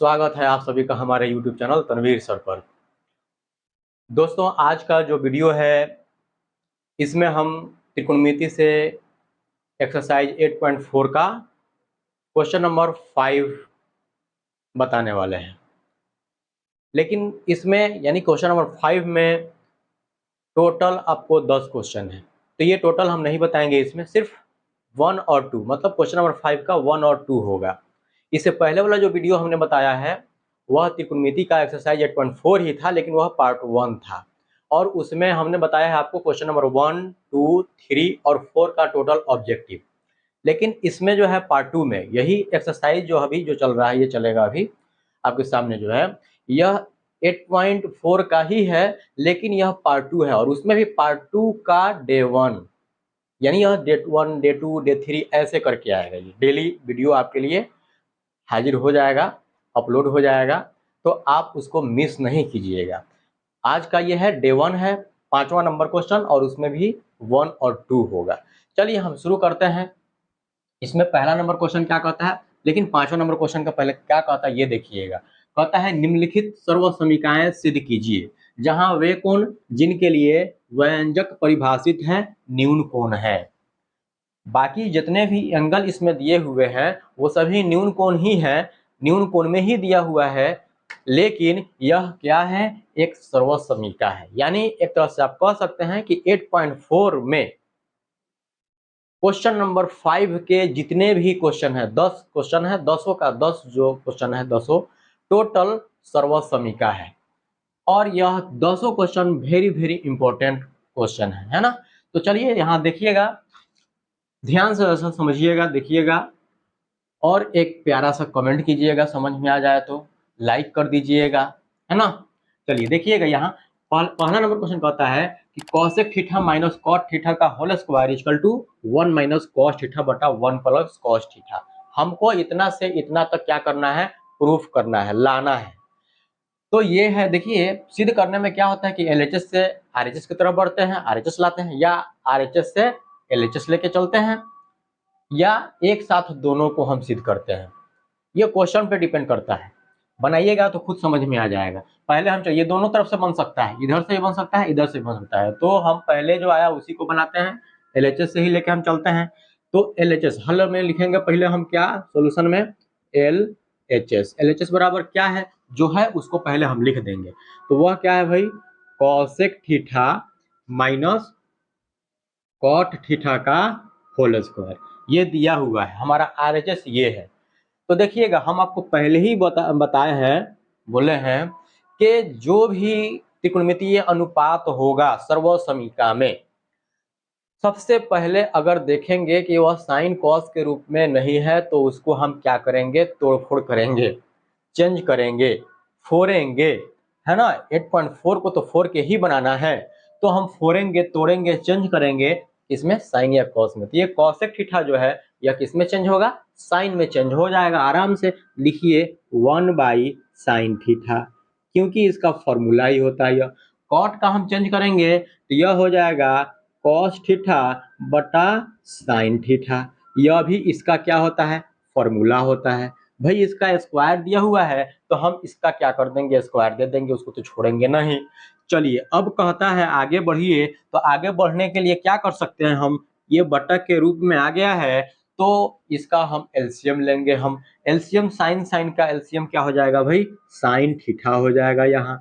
स्वागत है आप सभी का हमारे YouTube चैनल तनवीर सर पर। दोस्तों, आज का जो वीडियो है इसमें हम त्रिकोणमिति से एक्सरसाइज 8.4 का क्वेश्चन नंबर 5 बताने वाले हैं। लेकिन इसमें यानी क्वेश्चन नंबर 5 में टोटल आपको 10 क्वेश्चन है, तो ये टोटल हम नहीं बताएंगे, इसमें सिर्फ 1 और 2 मतलब क्वेश्चन नंबर 5 का 1 और 2 होगा। इससे पहले वाला जो वीडियो हमने बताया है वह त्रिकोणमिति का एक्सरसाइज 8.4 ही था, लेकिन वह पार्ट 1 था और उसमें हमने बताया है आपको क्वेश्चन नंबर 1, 2, 3 और 4 का टोटल ऑब्जेक्टिव। लेकिन इसमें जो है पार्ट 2 में यही एक्सरसाइज जो अभी जो चल रहा है, ये चलेगा अभी आपके सामने जो है, यह 8.4 का ही है, लेकिन यह पार्ट 2 है और उसमें भी पार्ट 2 का डे 1 यानी यह डे 1, डे 2, डे 3 ऐसे करके आएगा। ये डेली वीडियो आपके लिए हाजिर हो जाएगा, अपलोड हो जाएगा, तो आप उसको मिस नहीं कीजिएगा। आज का ये है डे 1 है, 5वां नंबर क्वेश्चन और उसमें भी 1 और 2 होगा। चलिए हम शुरू करते हैं। इसमें पहला नंबर क्वेश्चन क्या कहता है, लेकिन 5वां नंबर क्वेश्चन का पहले क्या कहता है ये देखिएगा। कहता है निम्नलिखित सर्वसमीकाएं सिद्ध कीजिए जहां वे कोण जिनके लिए व्यंजक परिभाषित है न्यून कोण है। बाकी जितने भी एंगल इसमें दिए हुए हैं वो सभी न्यून कोण ही है, न्यून कोण में ही दिया हुआ है, लेकिन यह क्या है, एक सर्वसमीका है। यानी एक तरह से आप कह सकते हैं कि 8.4 में क्वेश्चन नंबर 5 के जितने भी क्वेश्चन है, 10 क्वेश्चन है, 10 का 10 जो क्वेश्चन है 10 टोटल सर्वसमीका है और यह 10 क्वेश्चन वेरी इंपॉर्टेंट क्वेश्चन है ना। तो चलिए यहाँ देखिएगा, ध्यान से ऐसा समझिएगा, देखिएगा और एक प्यारा सा कमेंट कीजिएगा, समझ में आ जाए तो लाइक कर दीजिएगा, है ना। चलिए देखिएगा, यहाँ पहला नंबर क्वेश्चन कहता है कि cosec theta minus cot theta का whole square equal to 1 minus cos theta बटा 1 प्लस कॉस थीटा। हमको इतना से इतना तक क्या करना है, प्रूफ करना है, लाना है। तो ये है, देखिए सिद्ध करने में क्या होता है कि एलएचएस से आरएचएस की तरफ बढ़ते हैं, आरएचएस लाते हैं, या आरएचएस से एलएचएस लेके चलते हैं, या एक साथ दोनों को हम सिद्ध करते हैं। ये क्वेश्चन पे डिपेंड करता है, बनाइएगा तो खुद समझ में आ जाएगा। पहले हम चाहिए, दोनों तरफ से बन सकता है, इधर से भी बन सकता है, इधर से भी बन सकता है, तो हम पहले जो आया उसी को बनाते हैं, एलएचएस से ही लेके हम चलते हैं। तो एलएचएस हल में लिखेंगे पहले हम, क्या सोल्यूशन में एलएचएस, एलएचएस बराबर क्या है जो है उसको पहले हम लिख देंगे। तो वह क्या है भाई, cosec theta minus cot theta का होल स्क्वायर, ये दिया हुआ है हमारा आरएचएस ये है। तो देखिएगा, हम आपको पहले ही बताए हैं, बोले हैं कि जो भी त्रिकोणमितीय अनुपात होगा सर्वसमीका में, सबसे पहले अगर देखेंगे कि वह साइन कॉस के रूप में नहीं है तो उसको हम क्या करेंगे, तोड़फोड़ करेंगे, चेंज करेंगे, फोड़ेंगे, है ना। 8.4 को तो 4 के ही बनाना है, तो हम फोड़ेंगे, तोड़ेंगे, चेंज करेंगे इसमें साइन या कॉस में। तो ये कॉसेक थीटा जो है यह किस में चेंज होगा, साइन में चेंज हो जाएगा। आराम से लिखिए 1 बाई साइन थीटा, क्योंकि इसका फॉर्मूला ही होता है। यह कॉट का हम चेंज करेंगे तो यह हो जाएगा कॉस थीटा बटा साइन थीटा, यह भी इसका क्या होता है, फॉर्मूला होता है। भाई इसका स्क्वायर दिया हुआ है तो हम इसका क्या कर देंगे, स्क्वायर दे देंगे, उसको तो छोड़ेंगे नहीं। चलिए अब कहता है आगे बढ़िए, तो आगे बढ़ने के लिए क्या कर सकते हैं हम, ये बटक के रूप में आ गया है तो इसका हम एलसीएम लेंगे। हम एलसीएम, साइन साइन का एलसीएम क्या हो जाएगा भाई, साइन थीटा हो जाएगा यहाँ।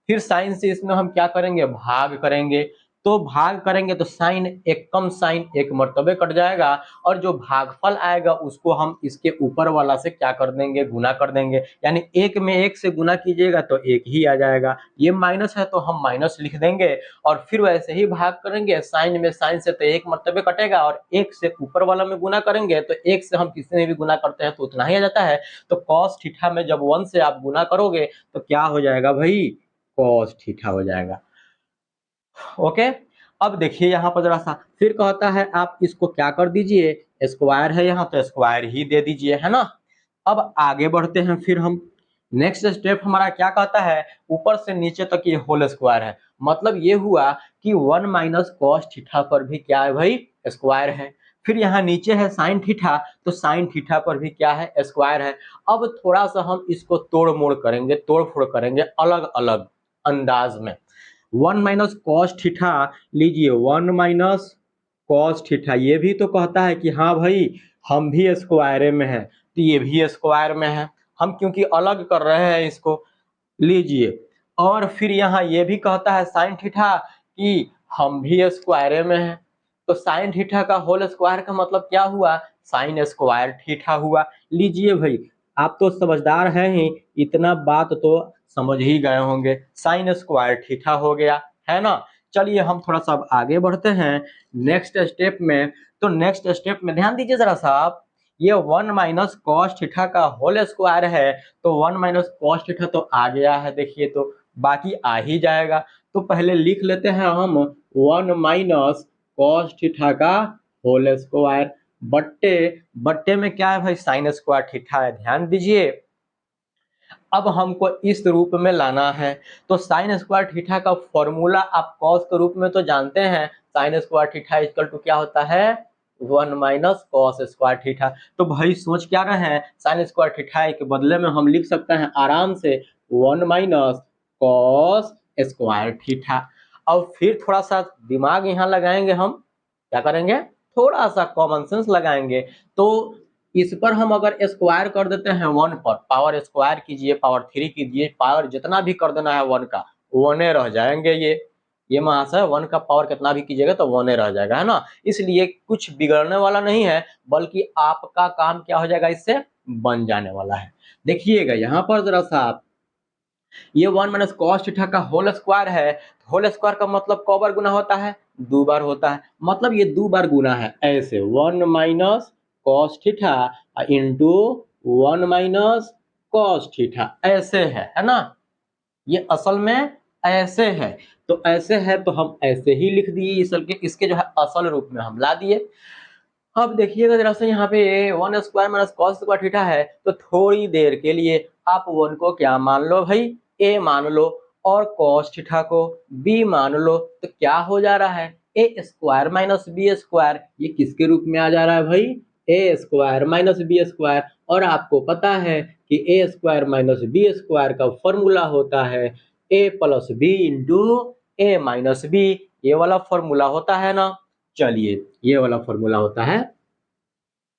फिर साइन से इसमें हम क्या करेंगे, भाग करेंगे, तो भाग करेंगे तो साइन एक कम साइन एक मर्तबे कट जाएगा और जो भागफल आएगा उसको हम इसके ऊपर वाला से क्या कर देंगे, गुना कर देंगे। यानी एक में एक से गुना कीजिएगा तो एक ही आ जाएगा, ये माइनस है तो हम माइनस लिख देंगे और फिर वैसे ही भाग करेंगे, साइन में साइन से तो एक मर्तबे कटेगा और एक से ऊपर वाला में गुना करेंगे तो एक से हम किसी में भी गुना करते हैं तो उतना ही आ जाता है। तो कॉस थीटा में जब 1 से आप गुना करोगे तो क्या हो जाएगा भाई, कॉस थीटा हो जाएगा। ओके, अब देखिए यहाँ पर जरा सा, फिर कहता है आप इसको क्या कर दीजिए, स्क्वायर है यहाँ तो स्क्वायर ही दे दीजिए, है ना। अब आगे बढ़ते हैं, फिर हम नेक्स्ट स्टेप हमारा क्या कहता है, ऊपर से नीचे तक ये होल स्क्वायर है, मतलब ये हुआ कि 1 माइनस कॉस थीटा पर भी क्या है भाई, स्क्वायर है। फिर यहाँ नीचे है साइन थीटा, तो साइन थीटा पर भी क्या है, स्क्वायर है। अब थोड़ा सा हम इसको तोड़ मोड़ करेंगे, तोड़ फोड़ करेंगे अलग अलग अंदाज में। 1 माइनस कॉस थीटा लीजिए, 1 माइनस कॉस थीटा, ये भी तो कहता है कि हाँ भाई हम भी स्क्वायर में है, तो ये भी स्क्वायर में है, हम क्योंकि अलग कर रहे हैं इसको, लीजिए। और फिर यहाँ ये भी कहता है साइन थीटा कि हम भी स्क्वायर में है, तो साइन थीटा का होल स्क्वायर का मतलब क्या हुआ, साइन स्क्वायर थीटा हुआ। लीजिए भाई, आप तो समझदार हैं ही, इतना बात तो समझ ही गए होंगे, साइन स्क्वायर थीटा हो गया, है ना। चलिए हम थोड़ा सा आगे बढ़ते हैं नेक्स्ट स्टेप में। तो नेक्स्ट स्टेप में ध्यान दीजिए जरा सा आप, ये 1 माइनस कॉस थीटा का होल स्क्वायर है, तो 1 माइनस कॉस थीटा तो आ गया है, देखिए तो बाकी आ ही जाएगा। तो पहले लिख लेते हैं हम 1 माइनस कॉस थीटा का होल स्क्वायर, बट्टे बट्टे में क्या है भाई, साइन स्क्वायर थीटा है, ध्यान दीजिए। अब हमको इस रूप में लाना है, तो साइन स्क्वायर थीटा का फॉर्मूला आप कॉस के रूप में तो जानते हैं, sine square theta equal to क्या होता है, 1 माइनस कॉस स्क्वायर थीटा। तो भाई सोच क्या रहे हैं, साइन स्क्वायर थीटा के बदले में हम लिख सकते हैं आराम से 1 माइनस कॉस स्क्वायर थीटा। अब फिर थोड़ा सा दिमाग यहाँ लगाएंगे, हम क्या करेंगे, थोड़ा सा कॉमन सेंस लगाएंगे। तो इस पर हम अगर स्क्वायर कर देते हैं 1 पर, पावर स्क्वायर कीजिए, पावर 3 कीजिए, पावर जितना भी कर देना है 1 का, 1 रह जाएंगे। ये महाशय 1 का पावर कितना भी कीजिएगा तो 1 रह जाएगा, है ना। इसलिए कुछ बिगड़ने वाला नहीं है, बल्कि आपका काम क्या हो जाएगा, इससे बन जाने वाला है। देखिएगा यहाँ पर जरा सा आप, ये 1 माइनस कॉस थीटा का होल स्क्वायर है, होल स्क्वायर का मतलब कौ बार गुना होता है, 2 बार होता है, मतलब ये 2 बार गुना है, ऐसे 1 minus cos theta into 1 minus cos theta, ऐसे है ना। ये असल में ऐसे है, तो ऐसे है तो हम ऐसे ही लिख दिए, इसके जो है असल रूप में हम ला दिए। अब देखिएगा जरा से यहाँ पे 1 square minus cos square theta है, तो थोड़ी देर के लिए आप 1 को क्या मान लो भाई, a मान लो, और कॉस थीटा को b मान लो, तो क्या हो जा रहा है, a square minus b square, ये किसके रूप में आ जा रहा है भाई, ए स्क्वायर माइनस बी स्क्वायर। और आपको पता है कि ए स्क्वायर माइनस बी स्क्वायर का फॉर्मूला होता है ए प्लस बी इंटू ए माइनस बी, ये वाला फॉर्मूला होता है ना। चलिए ये वाला फॉर्मूला होता है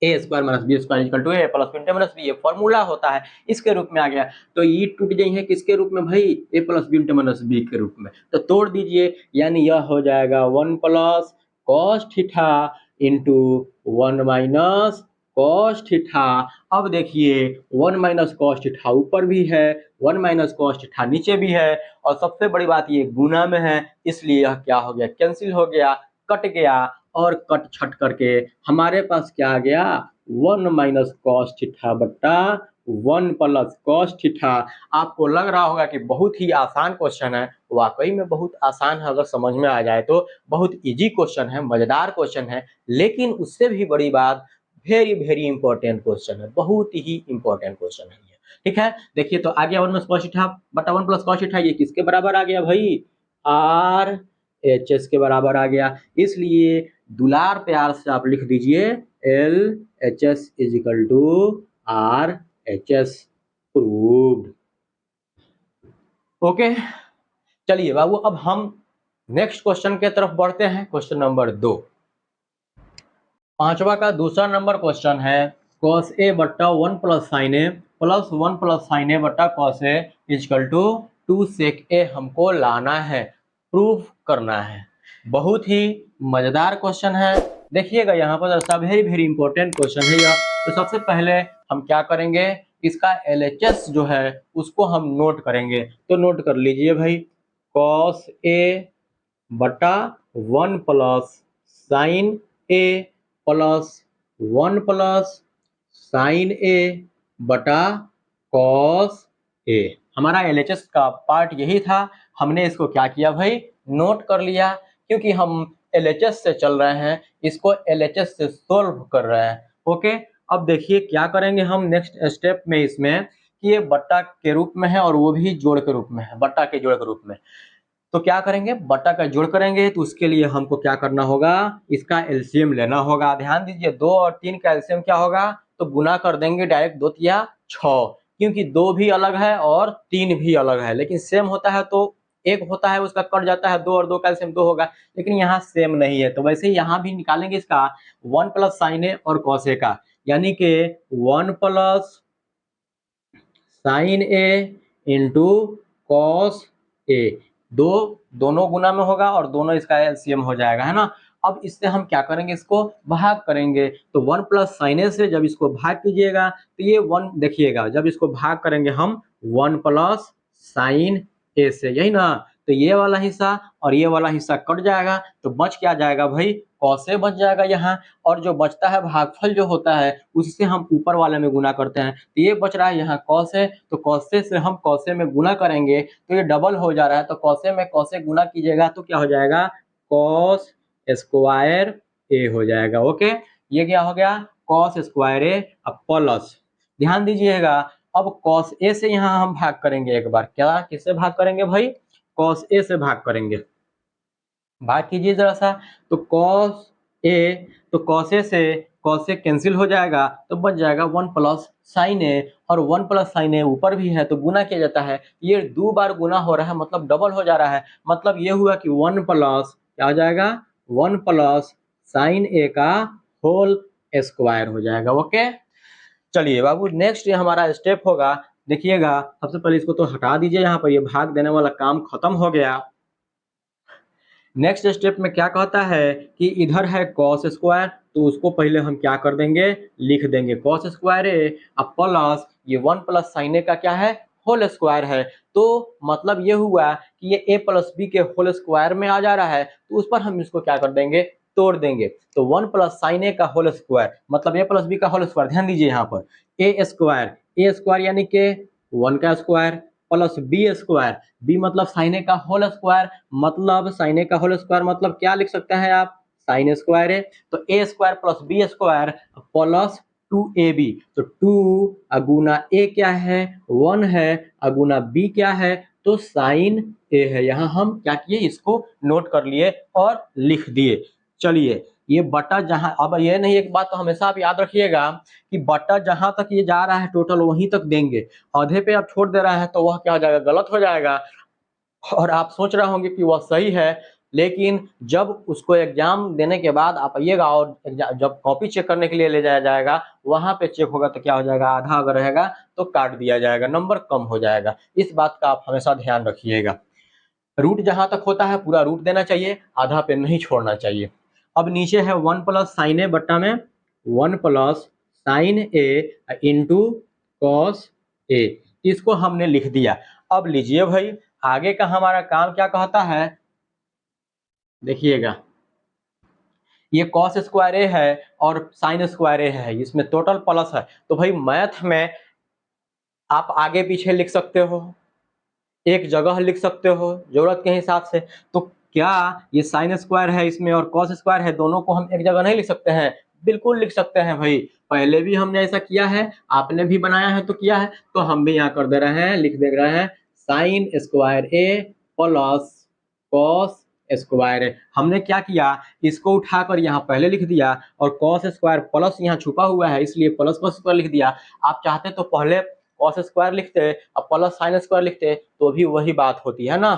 a square minus b square equal to a plus b into minus b, ये फॉर्मूला होता है, इसके रूप में आ गया। तो ये टूट गई है किसके रूप में भाई, a plus b into minus b के रूप में, तो तोड़ दीजिए, यानी यह हो जाएगा 1 plus cos theta into 1 minus cos theta. अब देखिए 1 माइनस कॉस थीटा ऊपर भी है, 1 माइनस कॉस थीटा नीचे भी है, और सबसे बड़ी बात ये गुना में है, इसलिए यह क्या हो गया, कैंसिल हो गया, कट गया, और कट छट करके हमारे पास क्या आ गया, 1 माइनस कॉस थीटा बट्टा 1 प्लस कॉस थीटा। आपको लग रहा होगा कि बहुत ही आसान क्वेश्चन है, वाकई में बहुत आसान है, अगर समझ में आ जाए तो बहुत इजी क्वेश्चन है, मजेदार क्वेश्चन है। लेकिन उससे भी बड़ी बात, वेरी वेरी इंपॉर्टेंट क्वेश्चन है, बहुत ही इंपॉर्टेंट क्वेश्चन है ये, ठीक है। देखिए तो आ गया 1 माइनस कॉस थीटा बट्टा 1 प्लस कॉस थीटा, ये किसके बराबर आ गया भाई, आर एच एस के बराबर आ गया। इसलिए दुलार प्यार से आप लिख दीजिए L H S is equal to R H S, proved. Okay, चलिए बाबू अब हम नेक्स्ट क्वेश्चन के तरफ बढ़ते हैं, क्वेश्चन नंबर 2। पांचवा का दूसरा नंबर क्वेश्चन है, cos a बट्टा 1 प्लस साइन ए प्लस 1 प्लस साइन ए बट्टा cos a इजकल टू 2 सेक ए हमको लाना है, प्रूफ करना है। बहुत ही मजेदार क्वेश्चन है। देखिएगा यहाँ पर सब वेरी वेरी इंपॉर्टेंट क्वेश्चन है यह। तो सबसे पहले हम क्या करेंगे, इसका LHS जो है उसको हम नोट करेंगे, तो नोट कर लीजिए भाई, cos a बटा 1 प्लस साइन ए प्लस 1 प्लस साइन ए बटा कॉस ए। हमारा LHS का पार्ट यही था, हमने इसको क्या किया भाई, नोट कर लिया, क्योंकि हम LHS से चल रहे हैं, इसको LHS से सोल्व कर रहे हैं। ओके, अब देखिए क्या करेंगे हम नेक्स्ट स्टेप में इसमें, कि ये बट्टा के रूप में है और वो भी जोड़ के रूप में है, बट्टा के जोड़ के रूप में। तो क्या करेंगे, बट्टा का जोड़ करेंगे, तो उसके लिए हमको क्या करना होगा, इसका एलसीएम लेना होगा। ध्यान दीजिए 2 और 3 का एलसीएम क्या होगा, तो गुना कर देंगे डायरेक्ट, 2 तिया 6, क्योंकि 2 भी अलग है और 3 भी अलग है, लेकिन सेम होता है तो एक होता है उसका कट जाता है, 2 और 2 का एलसीएम 2 होगा, लेकिन यहाँ सेम नहीं है, तो वैसे ही यहाँ भी निकालेंगे इसका 1 प्लस साइन ए और कॉस ए का, यानी कि 1 plus sign A into cos A, दोनों गुना में होगा और दोनों इसका एलसीएम हो जाएगा, है ना। अब इससे हम क्या करेंगे, इसको भाग करेंगे, तो 1 प्लस साइन ए से जब इसको भाग कीजिएगा तो ये 1, देखिएगा जब इसको भाग करेंगे हम 1 प्लस साइन ए से, यही ना, तो ये वाला हिस्सा और ये वाला हिस्सा कट जाएगा, तो बच क्या जाएगा भाई, कॉस ए बच जाएगा यहाँ, और जो बचता है भागफल जो होता है उससे हम ऊपर वाले में गुना करते हैं, तो ये बच रहा है यहाँ कॉस ए, तो कॉस ए से हम कॉस ए में गुना करेंगे तो ये डबल हो जा रहा है, तो कॉस ए में कॉस ए गुना कीजिएगा तो क्या हो जाएगा, कॉस स्क्वायर ए हो जाएगा। ओके, ये क्या हो गया, कॉस स्क्वायर ए। अब प्लस, ध्यान दीजिएगा, अब कॉस ए से यहाँ हम भाग करेंगे एक बार, क्या किससे भाग करेंगे भाई, कॉस ए से भाग करेंगे, भाग कीजिए जरा सा, तो कॉस ए, तो कॉस ए कैंसिल हो जाएगा, तो बच जाएगा 1 प्लस साइन ए, और 1 प्लस साइन ए ऊपर भी है तो गुना किया जाता है, ये 2 बार गुना हो रहा है मतलब डबल हो जा रहा है, मतलब ये हुआ कि 1 प्लस क्या हो जाएगा, 1 प्लस साइन ए का होल स्क्वायर हो जाएगा। ओके, चलिए बाबू नेक्स्ट ये हमारा स्टेप होगा, देखिएगा सबसे पहले इसको तो हटा दीजिए, यहाँ पर ये भाग देने वाला काम खत्म हो गया। नेक्स्ट स्टेप में क्या कहता है कि इधर है कॉस स्क्वायर, तो उसको पहले हम क्या कर देंगे, लिख देंगे कॉस स्क्वायर ए, अब प्लस ये 1 प्लस साइन ए का क्या है, होल स्क्वायर है, तो मतलब ये हुआ कि ये a प्लस बी के होल स्क्वायर में आ जा रहा है, तो उस पर हम इसको क्या कर देंगे, तोड़ देंगे, तो 1 प्लस साइन ए का होल स्क्वायर मतलब a प्लस बी का होल स्क्वायर, ध्यान दीजिए यहाँ पर ए स्क्वायर यानी कि 1 का square plus b square, b मतलब साइन ए का होल स्क्वायर, मतलब साइन ए का होल स्क्वायर मतलब क्या लिख सकते हैं आप, साइन स्क्वायर है, तो a square plus b square plus 2ab, तो 2 अगुना ए क्या है, 1 है, अगुना बी क्या है, तो साइन ए है। यहाँ हम क्या किए, इसको नोट कर लिए और लिख दिए। चलिए ये बटा जहां, अब ये नहीं, एक बात तो हमेशा आप याद रखिएगा कि बटा जहां तक ये जा रहा है टोटल वहीं तक देंगे, आधे पे आप छोड़ दे रहे हैं तो वह क्या हो जाएगा, गलत हो जाएगा, और आप सोच रहे होंगे कि वह सही है, लेकिन जब उसको एग्जाम देने के बाद आप आइएगा और जब कॉपी चेक करने के लिए ले जाया जाएगा, वहां पे चेक होगा तो क्या हो जाएगा, आधा अगर रहेगा तो काट दिया जाएगा, नंबर कम हो जाएगा, इस बात का आप हमेशा ध्यान रखिएगा। रूट जहां तक होता है पूरा रूट देना चाहिए, आधा पे नहीं छोड़ना चाहिए। अब नीचे है 1 प्लस साइन ए बट्टा में 1 plus sign A into cos A, इसको हमने लिख दिया। अब लीजिए भाई आगे का हमारा काम क्या कहता है, देखिएगा ये कॉस स्क्वायर ए है और साइन स्क्वायर ए है, इसमें टोटल प्लस है, तो भाई मैथ में आप आगे पीछे लिख सकते हो, एक जगह लिख सकते हो जरूरत के हिसाब से, तो क्या ये साइन स्क्वायर है इसमें और कॉस स्क्वायर है, दोनों को हम एक जगह नहीं लिख सकते हैं, बिल्कुल लिख सकते हैं भाई, पहले भी हमने ऐसा किया है, आपने भी बनाया है तो किया है, तो हम भी यहाँ कर दे रहे हैं, लिख दे रहे हैं साइन स्क्वायर ए प्लस कॉस स्क्वायर ए। हमने क्या किया, इसको उठाकर यहाँ पहले लिख दिया और कॉस स्क्वायर प्लस यहाँ छुपा हुआ है इसलिए प्लस कॉस स्क्वायर लिख दिया, आप चाहते तो पहले कॉस स्क्वायर लिखते और प्लस साइन स्क्वायर लिखते तो भी वही बात होती है ना।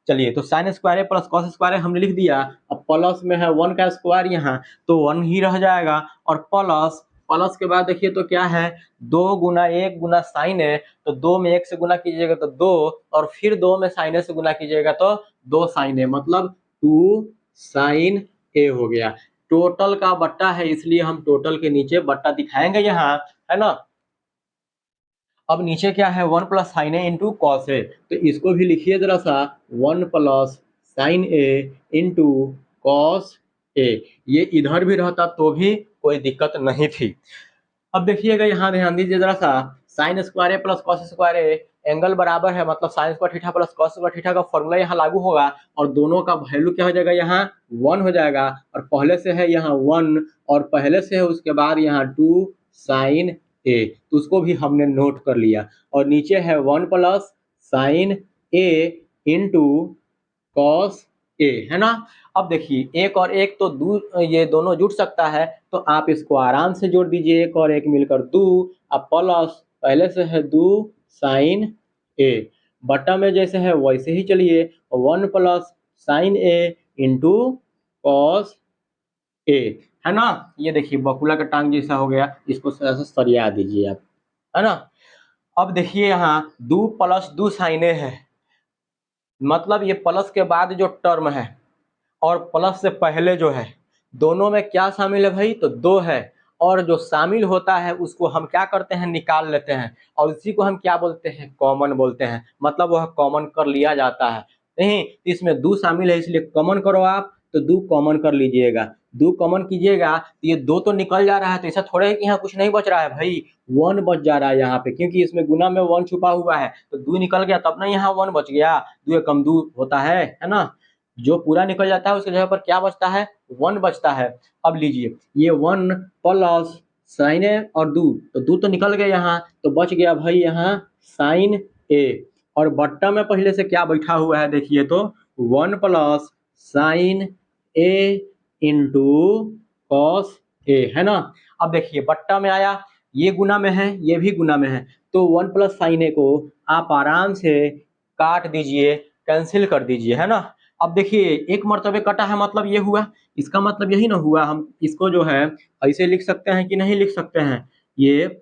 चलिए तो sine square plus cos square हमने लिख दिया, अब प्लस में है 1 का स्क्वायर यहाँ तो 1 ही रह जाएगा, और प्लस प्लस के बाद देखिए तो क्या है, 2 गुना 1 गुना साइन है, तो 2 में 1 से गुना कीजिएगा तो 2, और फिर 2 में साइन से गुना कीजिएगा तो 2 साइन है, मतलब 2 साइन ए हो गया। टोटल का बट्टा है इसलिए हम टोटल के नीचे बट्टा दिखाएंगे यहाँ, है ना। अब नीचे क्या है, 1 plus sign A into cos A, तो इसको भी लिखिए जरा सा, 1 plus sign A into cos A, ये इधर भी रहता तो भी कोई दिक्कत नहीं थी। अब देखिएगा यहाँ ध्यान दीजिए जरा सा, sine square A plus cos square A angle बराबर है, मतलब sign square theta plus cos square theta का फॉर्मूला यहाँ लागू होगा, और दोनों का वैल्यू क्या हो जाएगा, यहाँ 1 हो जाएगा, और पहले से है यहाँ 1 और पहले से है उसके बाद यहाँ 2 साइन ए, तो उसको भी हमने नोट कर लिया, और नीचे है 1 plus sign A into cos A, है ना। अब देखिए एक और एक तो ये दोनों जुड़ सकता है, तो आप इसको आराम से जोड़ दीजिए, एक और एक मिलकर दो। अब प्लस पहले से है दो साइन ए, बटा में जैसे है वैसे ही चलिए, 1 plus sign A into cos A, है ना। ये देखिए बकुला का टांग जैसा हो गया, इसको ऐसे सरिया दीजिए आप, है ना। अब देखिए यहाँ 2 प्लस 2 साइन ए है, मतलब ये प्लस के बाद जो टर्म है और प्लस से पहले जो है, दोनों में क्या शामिल है भाई, तो 2 है। और जो शामिल होता है उसको हम क्या करते हैं, निकाल लेते हैं, और इसी को हम क्या बोलते हैं, कॉमन बोलते हैं, मतलब वह कॉमन कर लिया जाता है। नहीं, इसमें 2 शामिल है इसलिए कॉमन करो आप, तो 2 कॉमन कर लीजिएगा, 2 कॉमन कीजिएगा तो ये 2 तो निकल जा रहा है, तो ऐसा थोड़ा है कि यहाँ कुछ नहीं बच रहा है भाई, 1 बच जा रहा है यहाँ पे, क्योंकि इसमें गुना में 1 छुपा हुआ है, तो 2 निकल गया तब ना यहाँ 1 बच गया, 2 कम 2 होता है ना। जो पूरा निकल जाता है उसके जगह पर क्या बचता है, 1 बचता है। अब लीजिए ये 1 प्लस साइन ए और 2, तो 2 तो निकल गया यहाँ, तो बच गया भाई यहाँ साइन ए, और बट्टा में पहले से क्या बैठा हुआ है देखिए, तो 1 plus sign A into cos A, है ना। अब देखिए बट्टा में आया, ये गुना में है ये भी गुना में है, तो 1 प्लस साइन ए को आप आराम से काट दीजिए, कैंसिल कर दीजिए, है ना। अब देखिए एक मर्तबे कटा है, मतलब ये हुआ, इसका मतलब यही ना हुआ, हम इसको जो है ऐसे लिख सकते हैं कि नहीं लिख सकते हैं, ये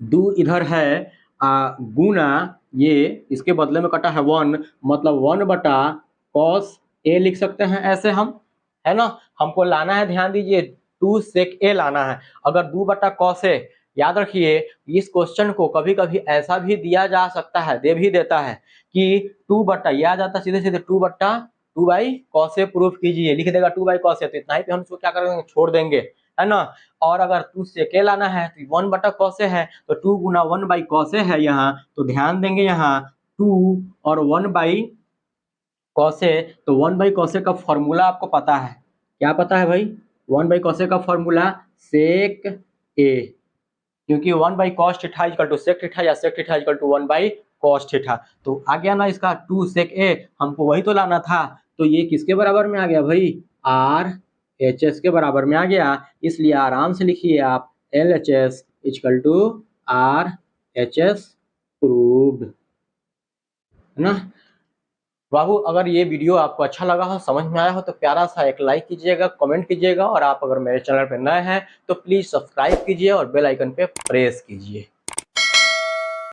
2 इधर है गुना, ये इसके बदले में कटा है 1, मतलब 1 बटा कॉस ए लिख सकते हैं ऐसे हम, है ना। हमको लाना है, ध्यान दीजिए 2 सेक ए लाना है, अगर 2 बटा कॉस ए, याद रखिए इस क्वेश्चन को कभी कभी ऐसा भी दिया जा सकता है, दे भी देता है कि 2 बट्टा, यह आ जाता सीधे सीधे 2 बट्टा 2 बाई कॉस ए प्रूफ कीजिए, लिख देगा 2 बाई कॉस ए, तो इतना ही पे हम इसको क्या करेंगे, छोड़ देंगे, है ना। और अगर 2 सेक ए लाना है तो 1 बटा कॉस ए है, तो 2 गुना 1 बाई कॉस ए है यहाँ, तो ध्यान देंगे यहाँ 2 और 1 बाई कॉस ए, तो 1 बाई कॉस ए का फॉर्मूला आपको पता है, क्या पता है भाई, 1 बाई कॉस ए का फॉर्मूला सेक ए, क्योंकि 1 by cos theta equal to sec theta, या sec theta equal to 1 by cos theta, तो आ गया ना इसका 2 सेक ए, हमको वही तो लाना था, तो ये किसके बराबर में आ गया भाई, आर एच एस के बराबर में आ गया, इसलिए आराम से लिखिए आप L H S equal to R H S proved, है ना। बाबू अगर ये वीडियो आपको अच्छा लगा हो, समझ में आया हो, तो प्यारा सा एक लाइक कीजिएगा, कमेंट कीजिएगा, और आप अगर मेरे चैनल पर नए हैं तो प्लीज़ सब्सक्राइब कीजिए और बेल आइकन पे प्रेस कीजिए।